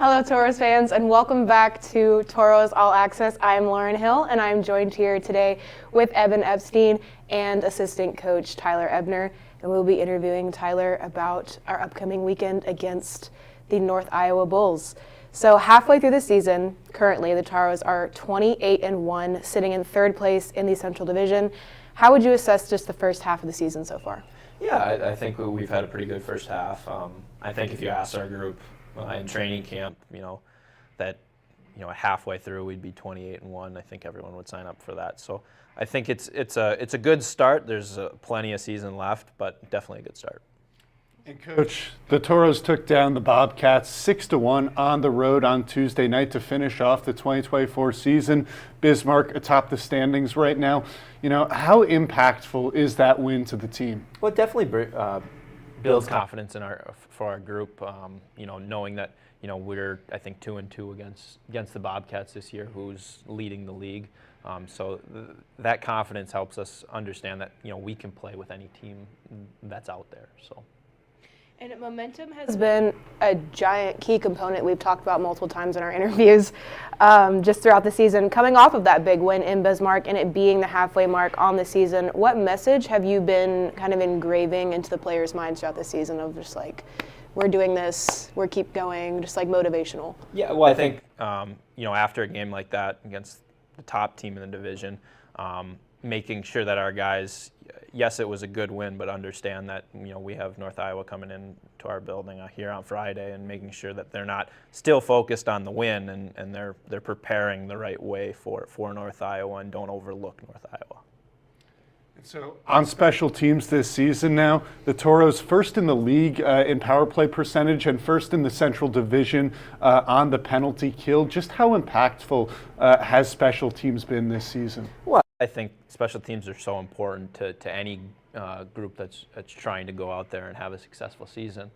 Hello, Tauros fans, and welcome back to Tauros All Access. I'm Lauren Hill, and I'm joined here today with Evan Epstein and assistant coach Tyler Ebner. And we'll be interviewing Tyler about our upcoming weekend against the North Iowa Bulls. So halfway through the season, currently the Tauros are 28-1, sitting in third place in the Central Division. How would you assess just the first half of the season so far? Yeah, I think we've had a pretty good first half. I think if you ask our group in training camp, that halfway through we'd be 28-1. I think everyone would sign up for that. So I think it's a good start. There's plenty of season left, but definitely a good start. And Coach, the Tauros took down the Bobcats 6-1 on the road on Tuesday night to finish off the 2024 season. Bismarck atop the standings right now. How impactful is that win to the team? Well, it definitely builds confidence for our group. Knowing that we're, I think, 2-2 against the Bobcats this year, who's leading the league. So that confidence helps us understand that we can play with any team that's out there. So. And momentum has been a giant key component we've talked about multiple times in our interviews just throughout the season. Coming off of that big win in Bismarck and it being the halfway mark on the season, what message have you been kind of engraving into the players' minds throughout the season of just like, we're doing this, we're keep going, just like motivational? Yeah, well, I think, after a game like that against the top team in the division, making sure that our guys, yes, it was a good win, but understand that we have North Iowa coming in to our building here on Friday, and making sure that they're not still focused on the win and they're preparing the right way for North Iowa and don't overlook North Iowa. So on special teams this season now, the Tauros first in the league in power play percentage and first in the Central Division on the penalty kill. Just how impactful has special teams been this season? Well, I think special teams are so important to any group that's trying to go out there and have a successful season.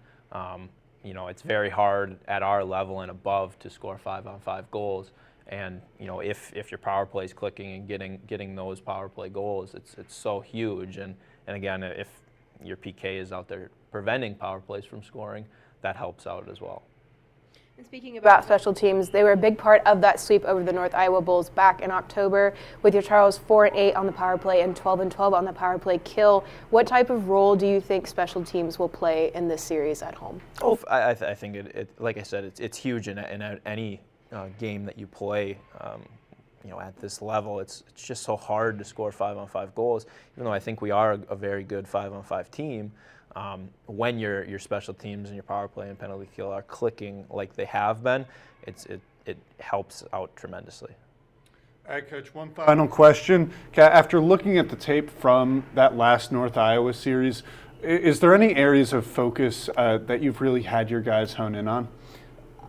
It's very hard at our level and above to score 5-on-5 goals. And if your power play is clicking and getting those power play goals, it's so huge. And again, if your PK is out there preventing power plays from scoring, that helps out as well. And speaking about special teams, they were a big part of that sweep over the North Iowa Bulls back in October, with your Tauros 4-8 on the power play and 12-12 on the power play kill. What type of role do you think special teams will play in this series at home? Oh, I think it like I said, it's huge in any game that you play. At this level, it's just so hard to score 5-on-5 goals. Even though I think we are a very good 5-on-5 team. When your special teams and your power play and penalty kill are clicking like they have been, it helps out tremendously. All right, Coach, one final question. After looking at the tape from that last North Iowa series, is there any areas of focus that you've really had your guys hone in on?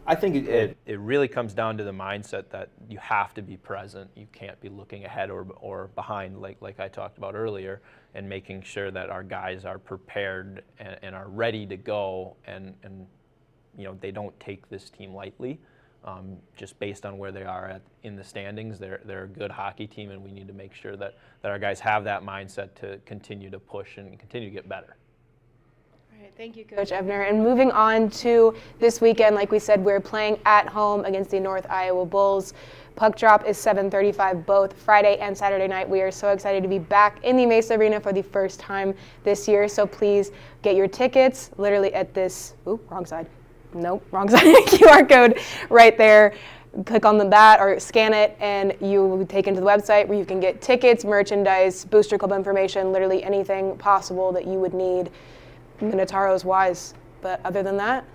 I think it really comes down to the mindset that you have to be present. You can't be looking ahead or behind like I talked about earlier, and making sure that our guys are prepared and are ready to go, and they don't take this team lightly. Just based on where they are in the standings, they're a good hockey team, and we need to make sure that our guys have that mindset to continue to push and continue to get better. Thank you, Coach Ebner. And moving on to this weekend, like we said, we're playing at home against the North Iowa Bulls. Puck drop is 7:35 both Friday and Saturday night. We are so excited to be back in the Mesa Arena for the first time this year. So please get your tickets literally at this, wrong side. Nope, wrong side. QR code right there. Click on that or scan it, and you will be taken to the website where you can get tickets, merchandise, booster club information, literally anything possible that you would need Tauros wise. But other than that,